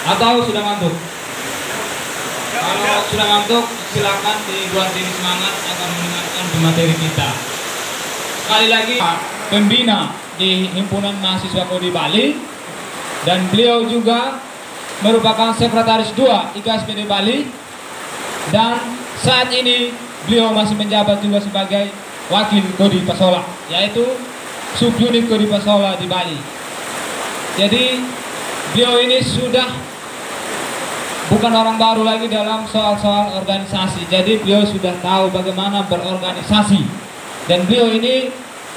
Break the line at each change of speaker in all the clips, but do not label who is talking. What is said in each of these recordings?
Atau sudah ngantuk? Kalau sudah ngantuk, silakan dibuat diri semangat akan mendengarkan materi kita. Sekali lagi, pembina di Himpunan Mahasiswa Kodi Bali, dan beliau juga merupakan Sekretaris 2 IKSPD Bali, dan saat ini beliau masih menjabat juga sebagai Wakil Kodi Pasola, yaitu Subunit Kodi Pasola di Bali. Jadi beliau ini sudah bukan orang baru lagi dalam soal-soal organisasi. Jadi beliau sudah tahu bagaimana berorganisasi, dan beliau ini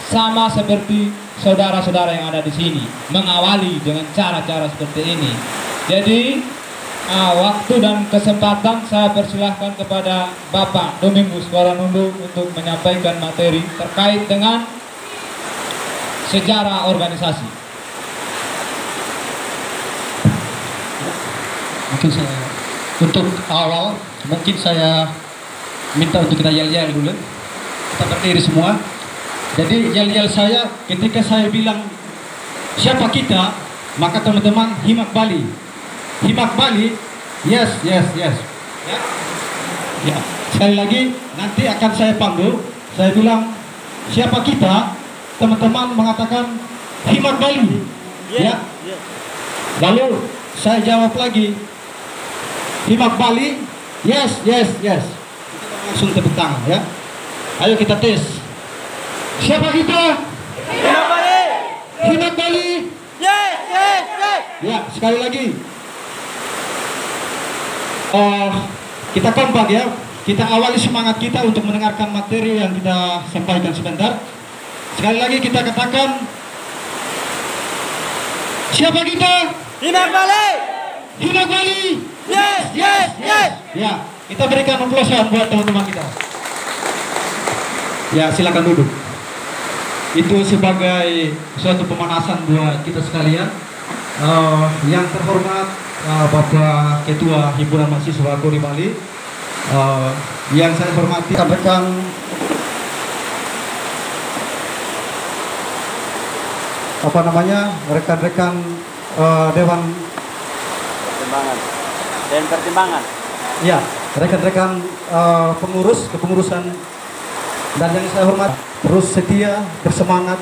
sama seperti saudara-saudara yang ada di sini, mengawali dengan cara-cara seperti ini. Jadi waktu dan kesempatan saya persilahkan kepada Bapak Domingus Waranundu untuk menyampaikan materi terkait dengan sejarah organisasi.
Mungkin saya untuk awal mungkin saya minta untuk kita yel-yel dulu, kita berdiri semua. Jadi yel-yel saya ketika saya bilang siapa kita, maka teman-teman Himak Bali, Himak Bali, yes yes yes ya, ya. Sekali lagi nanti akan saya panggil, saya bilang siapa kita, teman-teman mengatakan Himak Bali, ya. Lalu saya jawab lagi Himak Bali, yes yes yes. Kita langsung tepuk tangan ya. Ayo kita tes. Siapa kita?
Himak Bali.
Himak Bali.
Yes, yes, yes.
Ya, sekali lagi. Kita kompak ya. Kita awali semangat kita untuk mendengarkan materi yang kita sampaikan sebentar. Sekali lagi kita katakan siapa kita?
Himak Bali.
Himak Bali.
Yes, yes, yes.
Ya, kita berikan aplausan buat teman-teman kita. Ya, silakan duduk. Itu sebagai suatu pemanasan buat kita sekalian. Yang terhormat Bapak Ketua Himpunan Mahasiswa Kodi Bali, yang saya hormati rekan-rekan rekan-rekan Dewan
Pertimbangan.
Ya, rekan-rekan pengurus kepengurusan, dan yang saya hormati terus setia bersemangat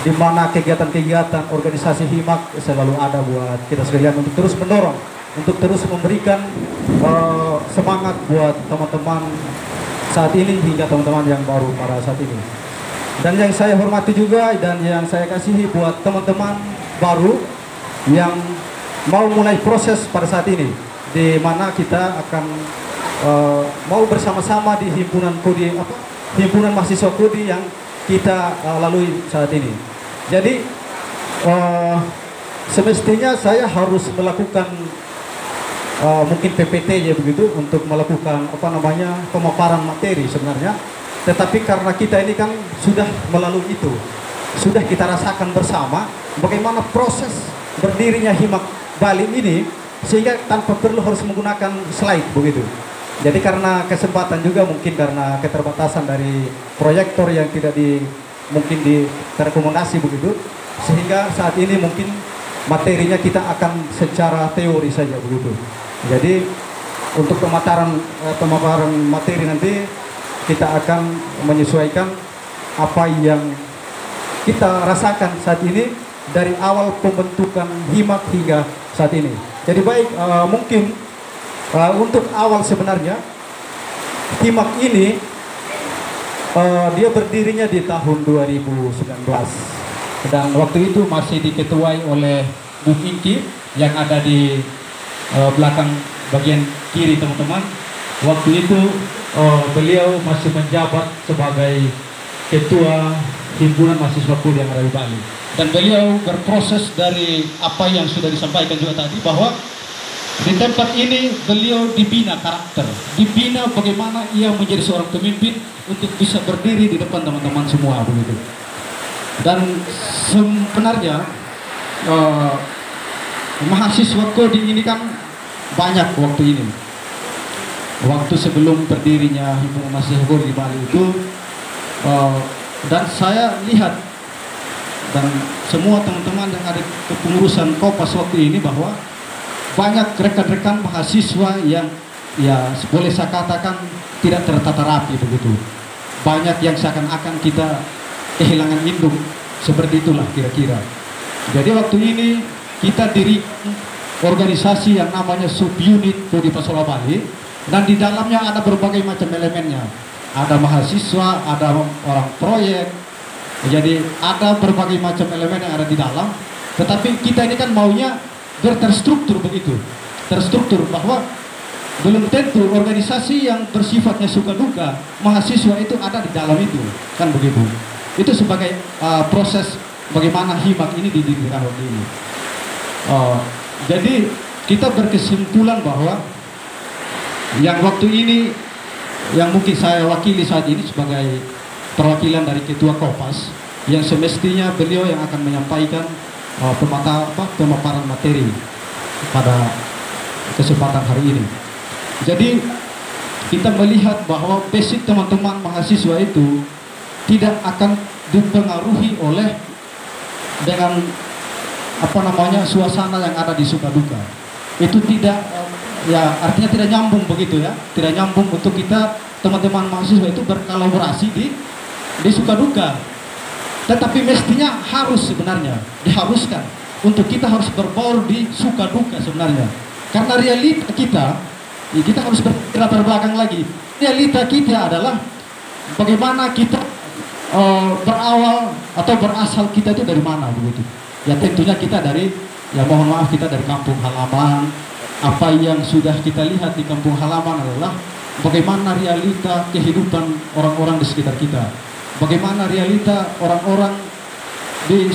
di mana kegiatan-kegiatan organisasi Himak selalu ada buat kita sekalian untuk terus mendorong, untuk terus memberikan semangat buat teman-teman saat ini hingga teman-teman yang baru pada saat ini. Dan yang saya hormati juga dan yang saya kasihi buat teman-teman baru yang mau mulai proses pada saat ini, di mana kita akan mau bersama-sama di himpunan Kodi Himpunan Mahasiswa Kodi yang kita lalui saat ini. Jadi semestinya saya harus melakukan mungkin PPT ya begitu, untuk melakukan pemaparan materi sebenarnya. Tetapi karena kita ini kan sudah melalui itu, sudah kita rasakan bersama bagaimana proses berdirinya Himak Bali ini, sehingga tanpa perlu harus menggunakan slide begitu. Jadi karena kesempatan juga, mungkin karena keterbatasan dari proyektor yang tidak mungkin terrekomendasi begitu, sehingga saat ini mungkin materinya kita akan secara teori saja begitu. Jadi untuk pemaparan materi nanti kita akan menyesuaikan apa yang kita rasakan saat ini dari awal pembentukan Himak hingga saat ini. Jadi baik, mungkin untuk awal sebenarnya Himak ini dia berdirinya di tahun 2019, dan waktu itu masih diketuai oleh Bung Inki yang ada di belakang bagian kiri teman-teman. Waktu itu beliau masih menjabat sebagai Ketua Himpunan Mahasiswa Kodi yang ada di Bali, dan beliau berproses dari apa yang sudah disampaikan juga tadi, bahwa di tempat ini beliau dibina karakter, dibina bagaimana ia menjadi seorang pemimpin untuk bisa berdiri di depan teman-teman semua begitu. Dan sebenarnya mahasiswa Kodi ini kan banyak waktu ini. Waktu sebelum berdirinya Himpunan Mahasiswa Kodi di Bali itu, dan saya lihat dan semua teman-teman yang ada kepengurusan Kopas waktu ini, bahwa banyak rekan-rekan mahasiswa yang ya boleh saya katakan tidak tertata rapi begitu. Banyak yang seakan-akan kita kehilangan induk, seperti itulah kira-kira. Jadi waktu ini kita diri organisasi yang namanya subunit Kodi Pasola Bali, dan di dalamnya ada berbagai macam elemennya. Ada mahasiswa, ada orang proyek, jadi ada berbagai macam elemen yang ada di dalam. Tetapi kita ini kan maunya terstruktur begitu, terstruktur, bahwa belum tentu organisasi yang bersifatnya suka duka mahasiswa itu ada di dalam itu, kan begitu. Itu sebagai proses bagaimana Himak ini didirikan waktu ini. Jadi kita berkesimpulan bahwa yang waktu ini yang mungkin saya wakili saat ini sebagai perwakilan dari Ketua Kopas, yang semestinya beliau yang akan menyampaikan pemaparan materi pada kesempatan hari ini. Jadi kita melihat bahwa basic teman-teman mahasiswa itu tidak akan dipengaruhi oleh dengan suasana yang ada di suka duka. Itu tidak ya artinya tidak nyambung begitu ya, tidak nyambung untuk kita teman-teman mahasiswa itu berkolaborasi di suka duka. Tetapi mestinya harus sebenarnya diharuskan untuk kita harus berbaur di suka duka sebenarnya, karena realita kita harus berlatar belakang lagi. Realita kita adalah bagaimana kita berawal atau berasal kita itu dari mana begitu. Ya tentunya kita dari, ya mohon maaf, kita dari kampung halaman. Apa yang sudah kita lihat di kampung halaman adalah bagaimana realita kehidupan orang-orang di sekitar kita. Bagaimana realita orang-orang di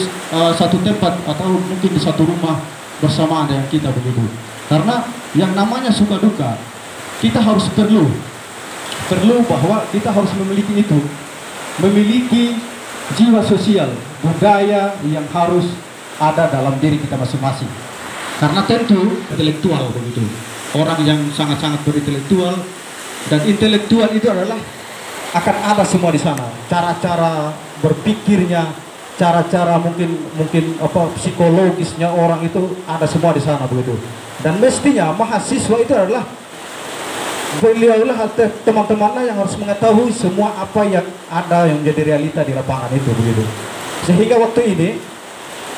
satu tempat atau mungkin di satu rumah bersamaan dengan kita begitu. Karena yang namanya suka duka, kita harus perlu bahwa kita harus memiliki itu. Memiliki jiwa sosial, budaya yang harus ada dalam diri kita masing-masing. Karena tentu intelektual begitu, orang yang sangat-sangat berintelektual, dan intelektual itu adalah akan ada semua di sana. Cara-cara berpikirnya, cara-cara mungkin psikologisnya orang itu ada semua di sana begitu. Dan mestinya mahasiswa itu adalah beliaulah teman-temannya yang harus mengetahui semua apa yang ada yang menjadi realita di lapangan itu begitu. Sehingga waktu ini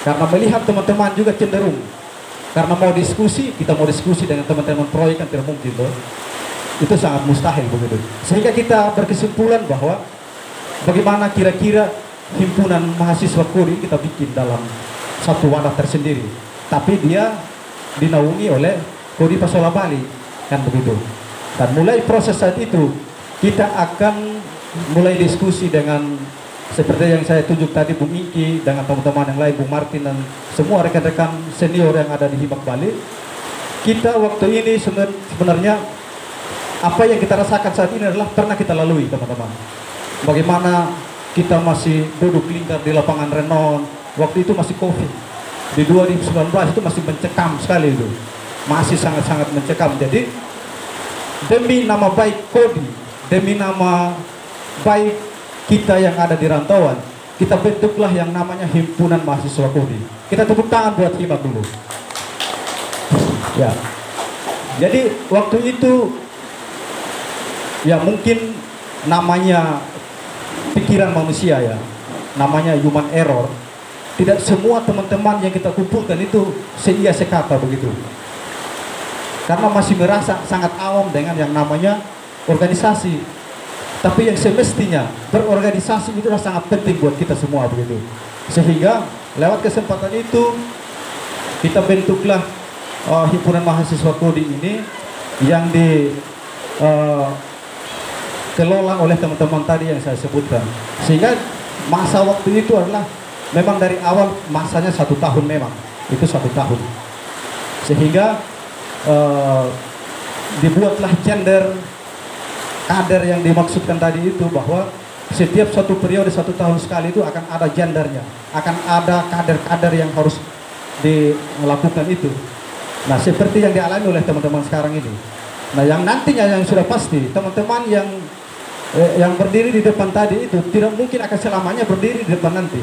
karena melihat teman-teman juga cenderung, karena mau diskusi, kita mau diskusi dengan teman-teman proyek kan tidak mungkin loh. Itu sangat mustahil begitu. Sehingga kita berkesimpulan bahwa bagaimana kira-kira himpunan mahasiswa Kodi kita bikin dalam satu wadah tersendiri, tapi dia dinaungi oleh Kodi Pasola Bali, kan begitu. Dan mulai proses saat itu kita akan mulai diskusi dengan seperti yang saya tunjuk tadi, Bung Iki dengan teman-teman yang lain, Bung Martin dan semua rekan-rekan senior yang ada di Himak Bali. Kita waktu ini sebenarnya apa yang kita rasakan saat ini adalah pernah kita lalui, teman-teman. Bagaimana kita masih duduk lingkar di lapangan Renon, waktu itu masih COVID. Di 2019 itu masih mencekam sekali itu. Masih sangat-sangat mencekam. Jadi demi nama baik Kodi, demi nama baik kita yang ada di rantauan, kita bentuklah yang namanya Himpunan Mahasiswa Kodi. Kita tepuk tangan buat Himak dulu. Ya. Jadi waktu itu ya mungkin namanya pikiran manusia ya, namanya human error. Tidak semua teman-teman yang kita kumpulkan itu seia sekata begitu. Karena masih merasa sangat awam dengan yang namanya organisasi. Tapi yang semestinya berorganisasi itu adalah sangat penting buat kita semua begitu. Sehingga lewat kesempatan itu kita bentuklah Himpunan Mahasiswa Kodi ini yang dikelola oleh teman-teman tadi yang saya sebutkan. Sehingga masa waktu itu adalah memang dari awal masanya 1 tahun, memang itu 1 tahun. Sehingga dibuatlah gender kader yang dimaksudkan tadi itu, bahwa setiap satu periode 1 tahun sekali itu akan ada gendernya, akan ada kader-kader yang harus dilakukan itu. Nah seperti yang dialami oleh teman-teman sekarang ini. Nah yang nantinya yang sudah pasti teman-teman yang berdiri di depan tadi itu tidak mungkin akan selamanya berdiri di depan nanti.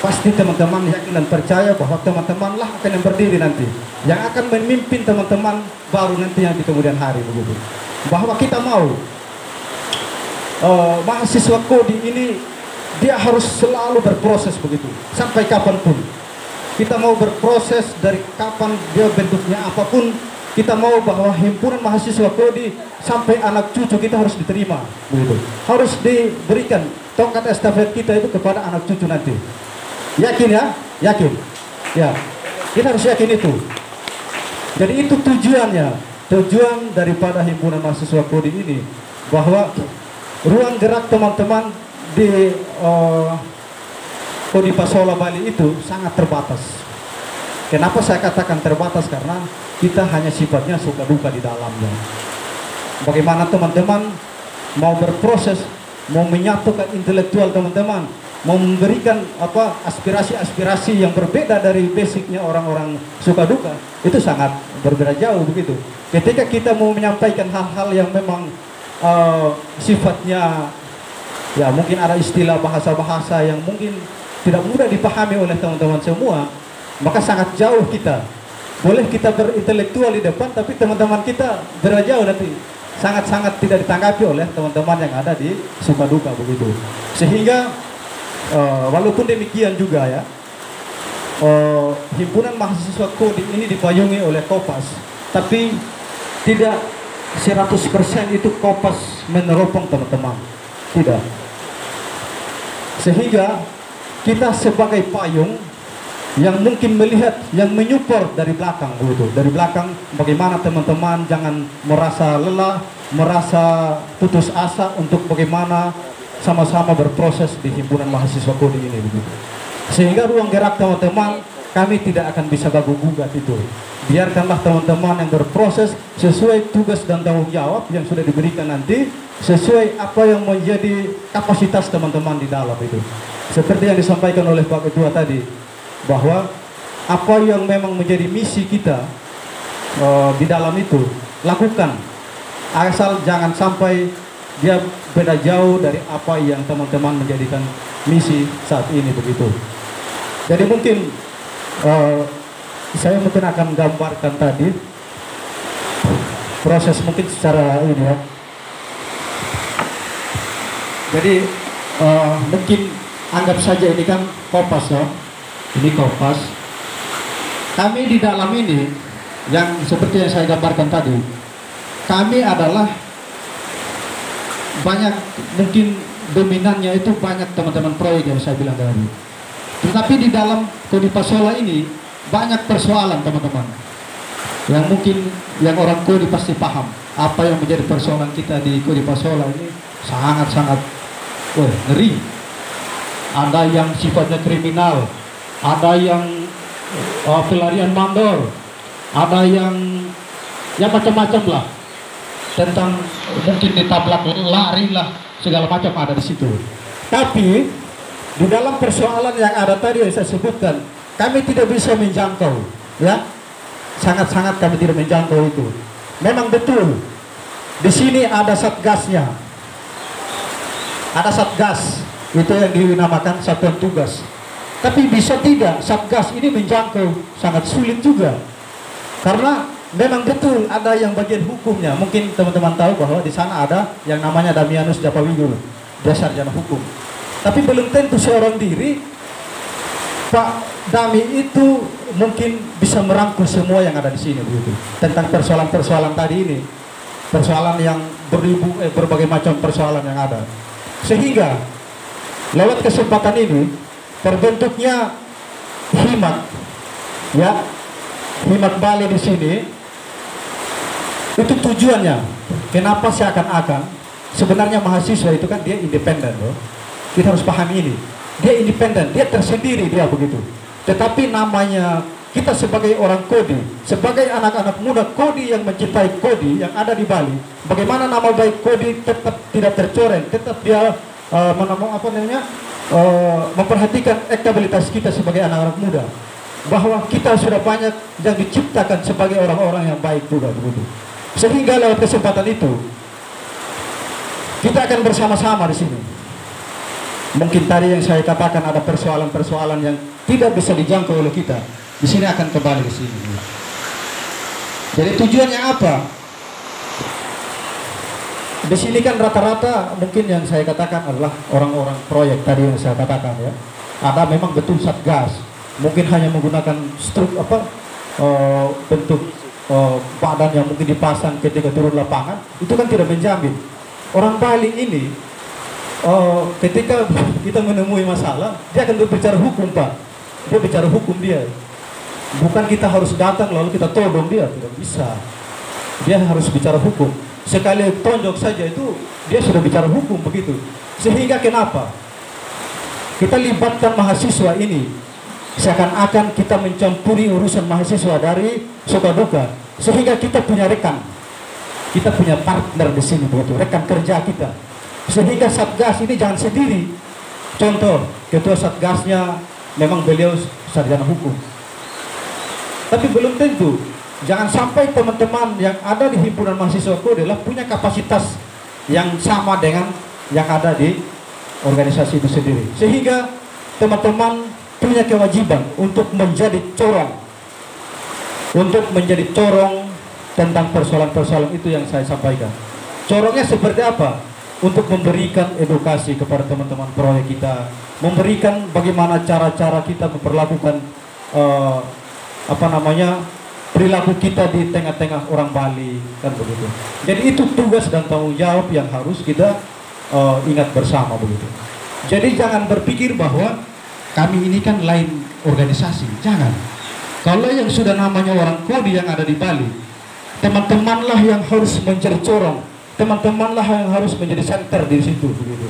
pasti teman-teman yakin dan percaya bahwa teman-teman lah akan yang berdiri nanti, yang akan memimpin teman-teman baru nanti yang di kemudian hari begitu. Bahwa kita mau mahasiswa Kodi ini dia harus selalu berproses begitu sampai kapanpun. Kita mau berproses dari kapan dia bentuknya apapun. Kita mau bahwa himpunan mahasiswa Kodi sampai anak cucu kita harus diterima begitu. Harus diberikan tongkat estafet kita itu kepada anak cucu nanti. Yakin ya? Yakin? Ya, kita harus yakin itu. Jadi itu tujuannya, tujuan daripada himpunan mahasiswa Kodi ini, bahwa ruang gerak teman-teman di Kodi Pasola Bali itu sangat terbatas. Kenapa saya katakan terbatas? Karena kita hanya sifatnya suka duka di dalamnya. Bagaimana teman-teman mau berproses, mau menyatukan intelektual teman-teman, mau memberikan aspirasi-aspirasi yang berbeda dari basicnya orang-orang suka duka, itu sangat berbeda jauh begitu. Ketika kita mau menyampaikan hal-hal yang memang sifatnya ya mungkin ada istilah bahasa-bahasa yang mungkin tidak mudah dipahami oleh teman-teman semua, maka sangat jauh kita. Boleh kita berintelektual di depan, tapi teman-teman kita berbeda jauh nanti, sangat-sangat tidak ditanggapi oleh teman-teman yang ada di suka duka begitu. Sehingga walaupun demikian juga ya, himpunan mahasiswa Kodi ini dipayungi oleh Kopas, tapi tidak 100% itu Kopas meneropong teman-teman, tidak. Sehingga kita sebagai payung yang mungkin melihat, yang menyupport dari belakang begitu, dari belakang, bagaimana teman-teman jangan merasa lelah, merasa putus asa untuk bagaimana sama-sama berproses di himpunan mahasiswa Kodi ini begitu. Sehingga ruang gerak teman-teman kami tidak akan bisa ganggu gugat itu. Biarkanlah teman-teman yang berproses sesuai tugas dan tanggung jawab yang sudah diberikan nanti, sesuai apa yang menjadi kapasitas teman-teman di dalam itu. Seperti yang disampaikan oleh Pak Ketua tadi, bahwa apa yang memang menjadi misi kita di dalam itu lakukan, asal jangan sampai dia beda jauh dari apa yang teman-teman menjadikan misi saat ini begitu. Jadi mungkin saya mungkin akan gambarkan tadi proses mungkin secara ini ya. Jadi mungkin anggap saja ini kan Kopas ya, ini Kopas. Kami di dalam ini yang seperti yang saya gambarkan tadi, kami adalah banyak, mungkin dominannya itu banyak teman-teman proyek yang saya bilang tadi. Tetapi di dalam Kodi Pasola ini banyak persoalan teman-teman, yang mungkin yang orang Kodi pasti paham apa yang menjadi persoalan kita di Kodi Pasola ini sangat-sangat ngeri. Ada yang sifatnya kriminal, ada yang pelarian mandor, ada yang ya macam-macam lah, tentang mungkin ditabrak lari lah, segala macam ada di situ. Tapi di dalam persoalan yang ada tadi yang saya sebutkan, kami tidak bisa menjangkau ya, sangat-sangat kami tidak menjangkau itu. Memang betul di sini ada satgasnya, ada satgas itu yang dinamakan satuan tugas. Tapi bisa tidak satgas ini menjangkau, sangat sulit juga, karena memang betul ada yang bagian hukumnya. Mungkin teman-teman tahu bahwa di sana ada yang namanya Damianus Japawigo, dia sarjana hukum. Tapi belum tentu seorang diri Pak Dami itu mungkin bisa merangkul semua yang ada di sini begitu. Tentang persoalan-persoalan tadi ini, persoalan yang berbagai macam persoalan yang ada. Sehingga lewat kesempatan ini terbentuknya Himat ya, Himat Bali di sini. Itu tujuannya. Kenapa seakan-akan sebenarnya mahasiswa itu kan dia independen loh. Kita harus pahami ini. Dia independen, dia tersendiri dia begitu. Tetapi namanya kita sebagai orang Kodi, sebagai anak-anak muda Kodi yang mencintai Kodi yang ada di Bali, bagaimana nama baik Kodi tetap tidak tercoreng, tetap dia memperhatikan elektabilitas kita sebagai anak-anak muda, bahwa kita sudah banyak yang diciptakan sebagai orang-orang yang baik juga begitu. Sehingga lewat kesempatan itu kita akan bersama-sama di sini. Mungkin tadi yang saya katakan ada persoalan-persoalan yang tidak bisa dijangkau oleh kita. Di sini akan kembali ke sini. Jadi tujuannya apa? Di sini kan rata-rata mungkin yang saya katakan adalah orang-orang proyek tadi yang saya katakan ya. Ada memang betul satgas. Mungkin hanya menggunakan bentuk badan yang mungkin dipasang ketika turun lapangan. Itu kan tidak menjamin. Orang Bali ini ketika kita menemui masalah, dia akan berbicara hukum, Pak. Dia bicara hukum dia. Bukan kita harus datang lalu kita todong dia, tidak bisa. Dia harus bicara hukum. Sekali tonjok saja itu dia sudah bicara hukum begitu. Sehingga kenapa? Kita libatkan mahasiswa ini seakan-akan kita mencampuri urusan mahasiswa dari suka duka. Sehingga kita punya rekan. Kita punya partner di sini begitu, rekan kerja kita. Sehingga Satgas ini jangan sendiri. Contoh, ketua Satgasnya memang beliau sarjana hukum. Tapi belum tentu. Jangan sampai teman-teman yang ada di himpunan mahasiswa Kode punya kapasitas yang sama dengan yang ada di organisasi itu sendiri. Sehingga teman-teman punya kewajiban untuk menjadi corong. Untuk menjadi corong tentang persoalan-persoalan itu yang saya sampaikan. Corongnya seperti apa? Untuk memberikan edukasi kepada teman-teman proyek kita, memberikan bagaimana cara-cara kita memperlakukan perilaku kita di tengah-tengah orang Bali, kan begitu. Jadi itu tugas dan tanggung jawab yang harus kita ingat bersama begitu. Jadi jangan berpikir bahwa kami ini kan lain organisasi, jangan. Kalau yang sudah namanya orang Kode yang ada di Bali, teman-temanlah yang harus menjadi corong. Teman-temanlah yang harus menjadi center di situ begitu.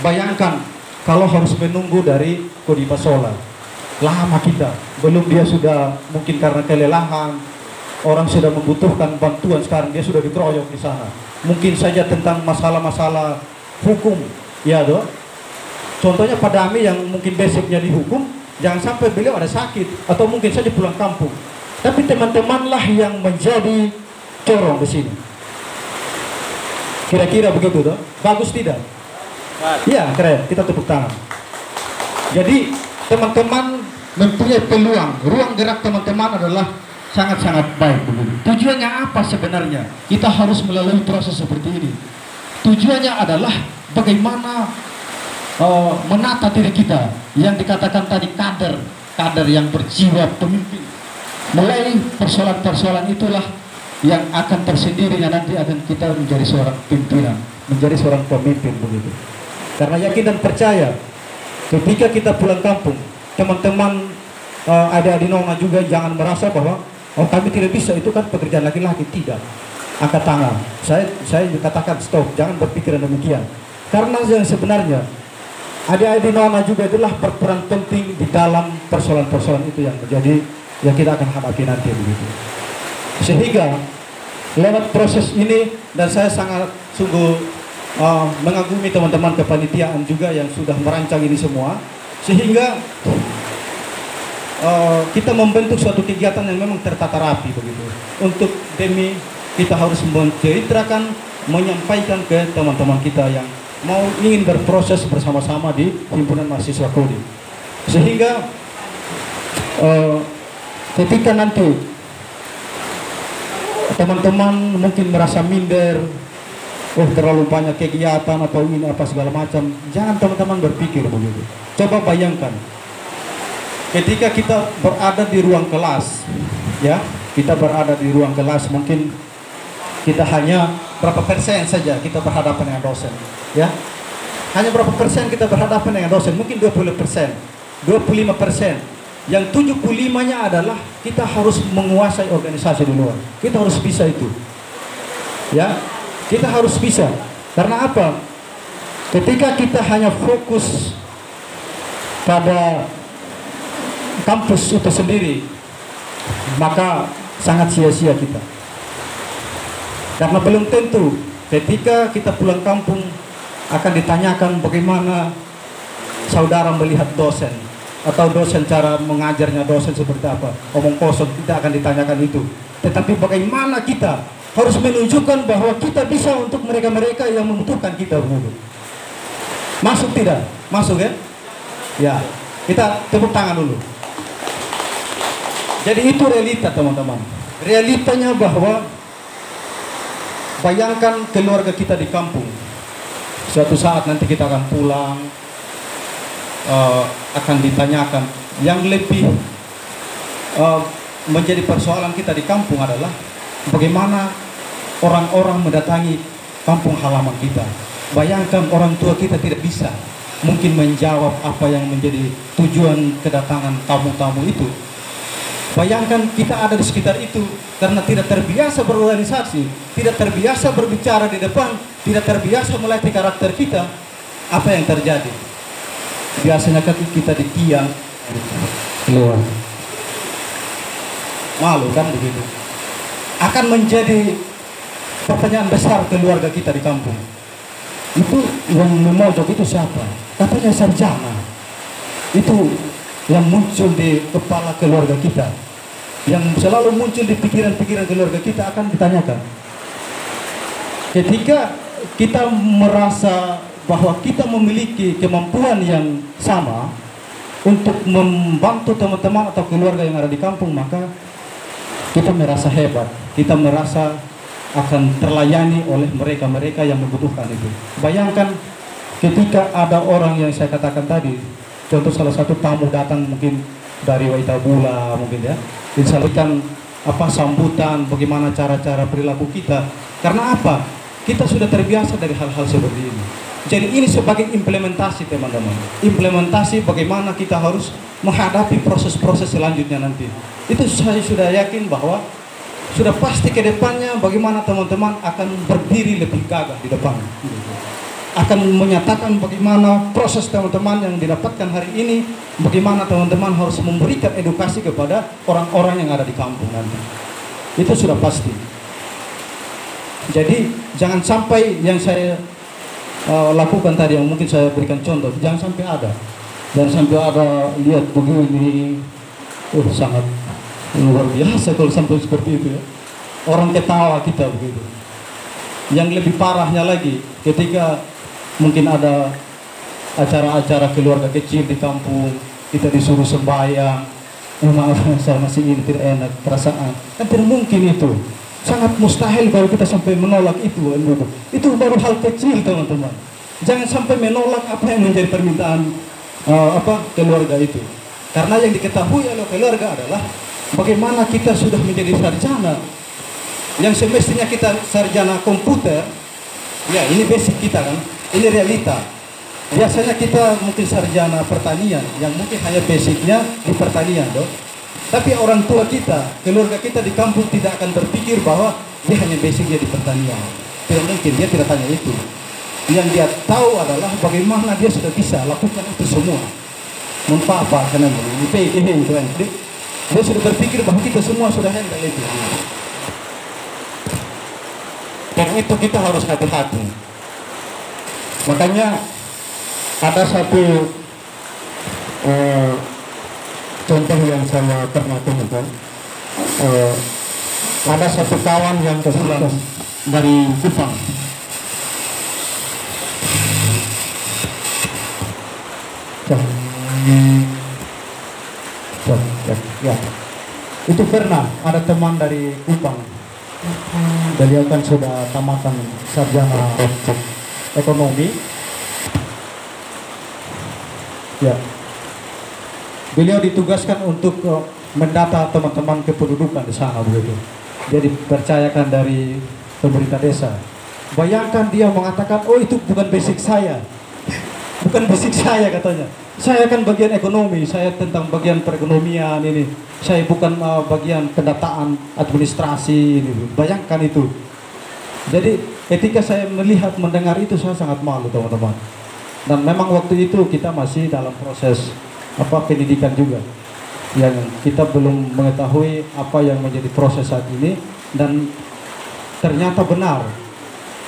Bayangkan kalau harus menunggu dari Kodi Pasola, lama kita, belum dia sudah mungkin karena kelelahan, orang sudah membutuhkan bantuan sekarang dia sudah dikeroyok di sana. Mungkin saja tentang masalah-masalah hukum, ya doh. Contohnya Pak Dami yang mungkin basicnya di hukum, jangan sampai beliau ada sakit atau mungkin saja pulang kampung. Tapi teman-temanlah yang menjadi corong di sini. Kira-kira begitu toh? Bagus tidak? Iya, keren. Kita tepuk tangan. Jadi teman-teman mempunyai peluang. Ruang gerak teman-teman adalah sangat-sangat baik begitu. Tujuannya apa sebenarnya? Kita harus melalui proses seperti ini. Tujuannya adalah bagaimana menata diri kita yang dikatakan tadi kader yang berjiwa pemimpin. Mulai persoalan-persoalan itulah yang akan tersendiri dan nanti akan kita menjadi seorang pimpinan, menjadi seorang pemimpin begitu. Karena yakin dan percaya ketika kita pulang kampung, teman-teman adik-adik nona juga jangan merasa bahwa kami tidak bisa, itu kan pekerjaan laki-laki. Tidak, angkat tangan. Saya katakan stop, jangan berpikiran demikian. Karena yang sebenarnya adik-adik nona juga itulah berperan penting di dalam persoalan-persoalan itu yang menjadi yang kita akan hadapi nanti begitu. Sehingga lewat proses ini, dan saya sangat sungguh mengagumi teman-teman kepanitiaan juga yang sudah merancang ini semua, sehingga kita membentuk suatu kegiatan yang memang tertata rapi begitu. Untuk demi kita harus menceritakan, menyampaikan ke teman-teman kita yang mau ingin berproses bersama-sama di himpunan mahasiswa Kode. Sehingga ketika nanti teman-teman mungkin merasa minder, terlalu banyak kegiatan atau ini apa segala macam, jangan teman-teman berpikir begitu. Coba bayangkan ketika kita berada di ruang kelas, ya, kita berada di ruang kelas, mungkin kita hanya berapa persen saja kita berhadapan dengan dosen, ya, hanya berapa persen kita berhadapan dengan dosen, mungkin 20%, 25%. Yang 75-nya adalah kita harus menguasai organisasi di luar. Kita harus bisa itu, ya, kita harus bisa. Karena apa? Ketika kita hanya fokus pada kampus itu sendiri, maka sangat sia-sia kita. Karena belum tentu ketika kita pulang kampung akan ditanyakan bagaimana saudara melihat dosen, atau dosen cara mengajarnya dosen seperti apa. Omong kosong, tidak akan ditanyakan itu. Tetapi bagaimana kita harus menunjukkan bahwa kita bisa untuk mereka-mereka yang membutuhkan kita begitu. Masuk tidak? Masuk ya? Ya, kita tepuk tangan dulu. Jadi itu realita teman-teman. Realitanya bahwa bayangkan keluarga kita di kampung. Suatu saat nanti kita akan pulang, akan ditanyakan. Yang lebih menjadi persoalan kita di kampung adalah bagaimana orang-orang mendatangi kampung halaman kita. Bayangkan orang tua kita tidak bisa mungkin menjawab apa yang menjadi tujuan kedatangan tamu-tamu itu. Bayangkan kita ada di sekitar itu karena tidak terbiasa berorganisasi, tidak terbiasa berbicara di depan, tidak terbiasa melatih karakter kita. Apa yang terjadi? Biasanya kita di tiang keluar. Malu kan begitu. Akan menjadi pertanyaan besar keluarga kita di kampung. Itu yang memojok itu siapa? Katanya sarjana. Itu yang muncul di kepala keluarga kita, yang selalu muncul di pikiran-pikiran keluarga kita akan ditanyakan. Ketika kita merasa bahwa kita memiliki kemampuan yang sama untuk membantu teman-teman atau keluarga yang ada di kampung, maka kita merasa hebat, kita merasa akan terlayani oleh mereka-mereka yang membutuhkan itu. Bayangkan ketika ada orang yang saya katakan tadi, contoh salah satu tamu datang mungkin dari Waitabula mungkin ya, disampaikan apa sambutan, bagaimana cara-cara perilaku kita. Karena apa? Kita sudah terbiasa dari hal-hal seperti ini. Jadi ini sebagai implementasi teman-teman. Implementasi bagaimana kita harus menghadapi proses-proses selanjutnya nanti. Itu saya sudah yakin bahwa sudah pasti ke depannya bagaimana teman-teman akan berdiri lebih gagah di depan. Akan menyatakan bagaimana proses teman-teman yang didapatkan hari ini, bagaimana teman-teman harus memberikan edukasi kepada orang-orang yang ada di kampung nanti. Itu sudah pasti. Jadi jangan sampai yang saya lakukan tadi, yang mungkin saya berikan contoh, jangan sampai ada. Jangan sampai ada lihat begini, sangat luar biasa kalau sampai seperti itu ya. Orang ketawa kita begitu. Yang lebih parahnya lagi, ketika mungkin ada acara-acara keluarga kecil di kampung, kita disuruh sembahyang, maaf saya masih ini tidak enak perasaan, kan tidak mungkin itu. Sangat mustahil kalau kita sampai menolak itu. Itu baru hal kecil teman-teman. Jangan sampai menolak apa yang menjadi permintaan keluarga itu. Karena yang diketahui oleh keluarga adalah bagaimana kita sudah menjadi sarjana, yang semestinya kita sarjana komputer. Ya ini basic kita kan, ini realita. Biasanya kita mungkin sarjana pertanian, yang mungkin hanya basicnya di pertanian dong. Tapi orang tua kita, keluarga kita di kampung tidak akan berpikir bahwa dia hanya basicnya di pertanian. Tidak mungkin, dia tidak tanya itu. Yang dia tahu adalah bagaimana dia sudah bisa lakukan itu semua. Apa karena itu dia sudah berpikir bahwa kita semua sudah handle itu. Karena itu kita harus hati-hati. Makanya ada satu contoh yang saya pernah temukan. Ada satu kawan yang pulang dari Kupang. Ya. Itu pernah ada teman dari Kupang. Beliau kan sudah tamatan sarjana ekonomi. Ya. Beliau ditugaskan untuk mendata teman-teman kependudukan di sana begitu. Dia dipercayakan dari pemerintah desa. Bayangkan dia mengatakan, oh itu bukan basic saya. Bukan basic saya katanya. Saya kan bagian ekonomi, saya tentang bagian perekonomian ini. Saya bukan bagian pendataan administrasi ini. Bayangkan itu. Jadi ketika saya melihat, mendengar itu, saya sangat malu teman-teman. Dan memang waktu itu kita masih dalam proses pendidikan juga, yang kita belum mengetahui apa yang menjadi proses saat ini. Dan ternyata benar,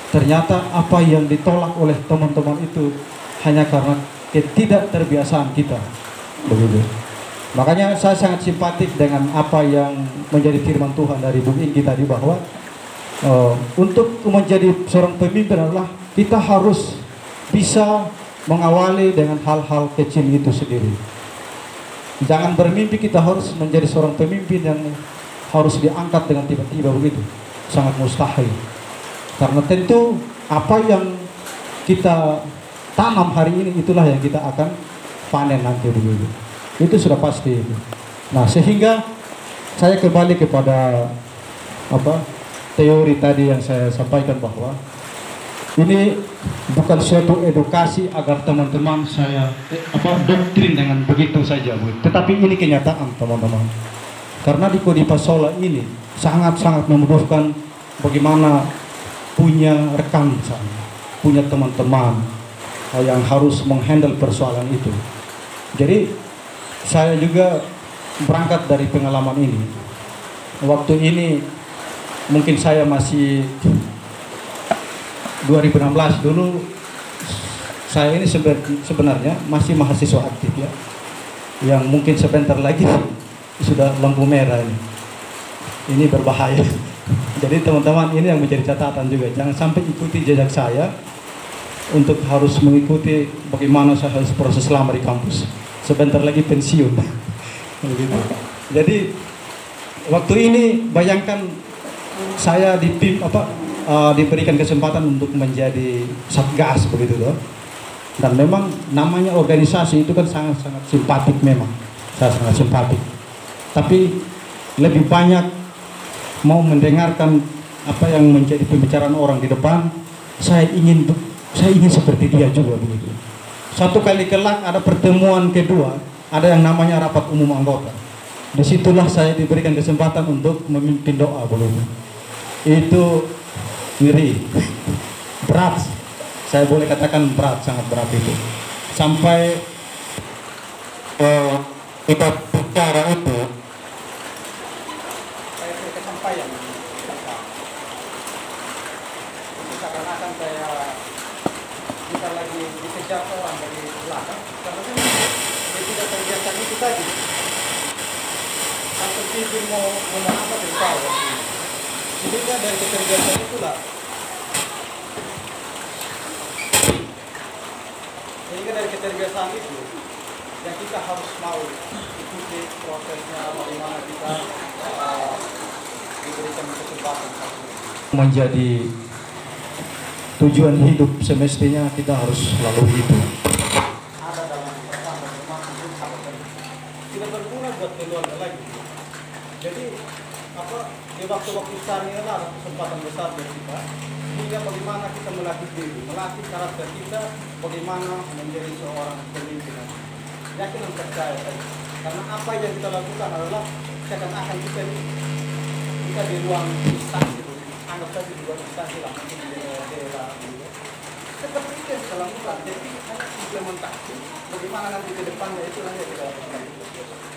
ternyata apa yang ditolak oleh teman-teman itu hanya karena ketidakterbiasaan kita begitu. Makanya saya sangat simpatik dengan apa yang menjadi firman Tuhan dari Bung Ingki tadi, bahwa untuk menjadi seorang pemimpin adalah kita harus bisa mengawali dengan hal-hal kecil itu sendiri. Jangan bermimpi kita harus menjadi seorang pemimpin yang harus diangkat dengan tiba-tiba begitu. Sangat mustahil. Karena tentu apa yang kita tanam hari ini itulah yang kita akan panen nanti begitu. Itu sudah pasti itu. Nah, sehingga saya kembali kepada teori tadi yang saya sampaikan bahwa ini bukan suatu edukasi agar teman-teman saya doktrin dengan begitu saja, Bu. Tetapi ini kenyataan, teman-teman. Karena di Kodi Pasola ini sangat-sangat membutuhkan bagaimana punya rekan misalnya, punya teman-teman yang harus menghandle persoalan itu. Jadi saya juga berangkat dari pengalaman ini. Waktu ini mungkin saya masih 2016 dulu, saya ini sebenarnya masih mahasiswa aktif ya, yang mungkin sebentar lagi sudah lampu merah ini. Ini berbahaya. Jadi teman-teman, ini yang menjadi catatan juga, jangan sampai ikuti jejak saya untuk harus mengikuti bagaimana saya harus proses lama di kampus. Sebentar lagi pensiun. Begitu. Jadi waktu ini bayangkan saya diberikan kesempatan untuk menjadi satgas begitu loh. Dan memang namanya organisasi itu kan sangat-sangat simpatik memang. Saya sangat simpatik. Tapi lebih banyak mau mendengarkan apa yang menjadi pembicaraan orang di depan. Saya ingin seperti dia juga begitu. Satu kali kelak ada pertemuan kedua, ada yang namanya rapat umum anggota. Disitulah saya diberikan kesempatan untuk memimpin doa begitu. Itu ngeri, berat. Saya boleh katakan berat, sangat berat itu. Sampai kita bicara itu, saya kesampaian. Seakan-akan kita lagi dikejar orang dari belakang, karena kan dia tidak terbiasa itu tadi. Satu sisi mau apa dari bawah. Jadi dari keterbiasaan itulah. Sehingga dari keterbiasaan itu, yang kita harus mau ikuti prosesnya, bagaimana kita diberikan kesempatan. Menjadi tujuan hidup semestinya kita harus lalui itu. Ada dalam pertama tidak berguna buat keluarga lagi. Jadi di waktu-waktu sekarang ini ada kesempatan besar bagi kita, hingga bagaimana kita melatih diri, melatih karakter kita, bagaimana menjadi seorang pemimpin. Yakin dan percaya saja. Karena apa yang kita lakukan adalah seakan-akan kita di ruang instansi, anggap saja di ruang instansi lah, mungkin di daerah. Seperti itu yang kita lakukan. Jadi hanya implementasi. Bagaimana nanti ke depannya itu hanya kita lakukan.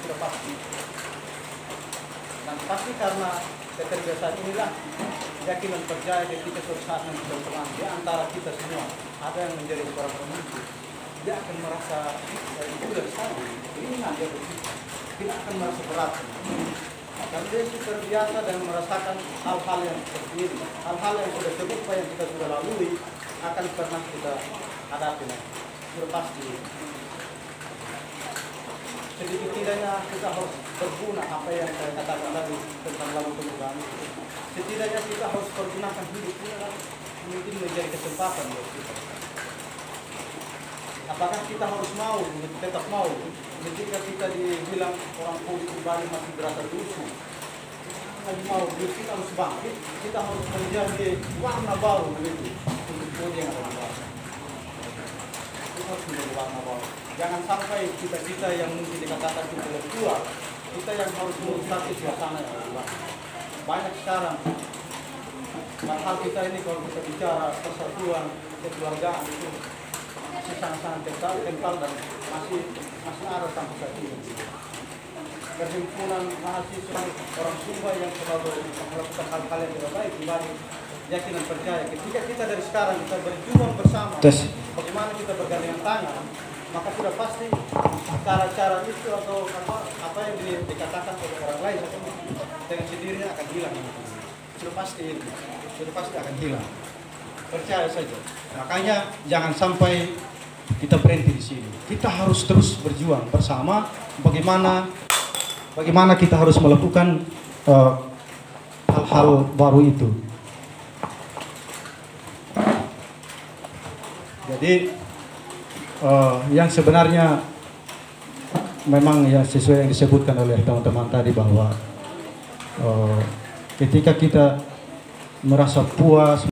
Sudah pasti. Dan pasti karena keterbiasaan inilah, yakin dan percaya ketika suatu saat nanti berteman di antara kita semua ada yang menjadi seorang pemimpin, dia akan merasa itu dari sana ringan dia begitu, tidak akan merasa berat. Dan dia terbiasa dan merasakan hal-hal yang seperti ini, hal-hal yang sudah terlupa yang kita sudah lalui akan pernah kita hadapi. Sudah pasti. Sedikit tidaknya kita harus berguna apa yang saya katakan tadi tentang lalu perubahan itu. Setidaknya kita harus pergunakan hidup ini mungkin menjadi kesempatan buat kita. Apakah kita harus mau, tetap mau, ketika kita dibilang orang politik Bali masih berasa dusu, kita mau, kita harus bangkit, kita harus menjadi warna baru begitu untuk Kodi yang akan datang. Kita harus menjadi warna baru. Jangan sampai kita yang mungkin dikatakan intelektual, kita yang harus merusak suasana yang berubah. Banyak sekarang hal kita ini kalau kita bicara persatuan kekeluargaan itu masih sangat-sangat kental dan masih ada sampai saat ini. Perhimpunan mahasiswa orang Sumba yang selalu melakukan hal-hal yang tidak baik kembali yakin dan percaya ketika kita dari sekarang kita berjuang bersama, bagaimana kita bergandengan tangan, maka sudah pasti cara-cara itu atau apa yang dikatakan oleh orang lain dengan sendirinya akan hilang. Sudah pasti akan hilang. Percaya saja. Makanya jangan sampai kita berhenti di sini. Kita harus terus berjuang bersama bagaimana kita harus melakukan hal-hal baru itu. Jadi yang sebenarnya memang yang sesuai yang disebutkan oleh teman-teman tadi bahwa ketika kita merasa puas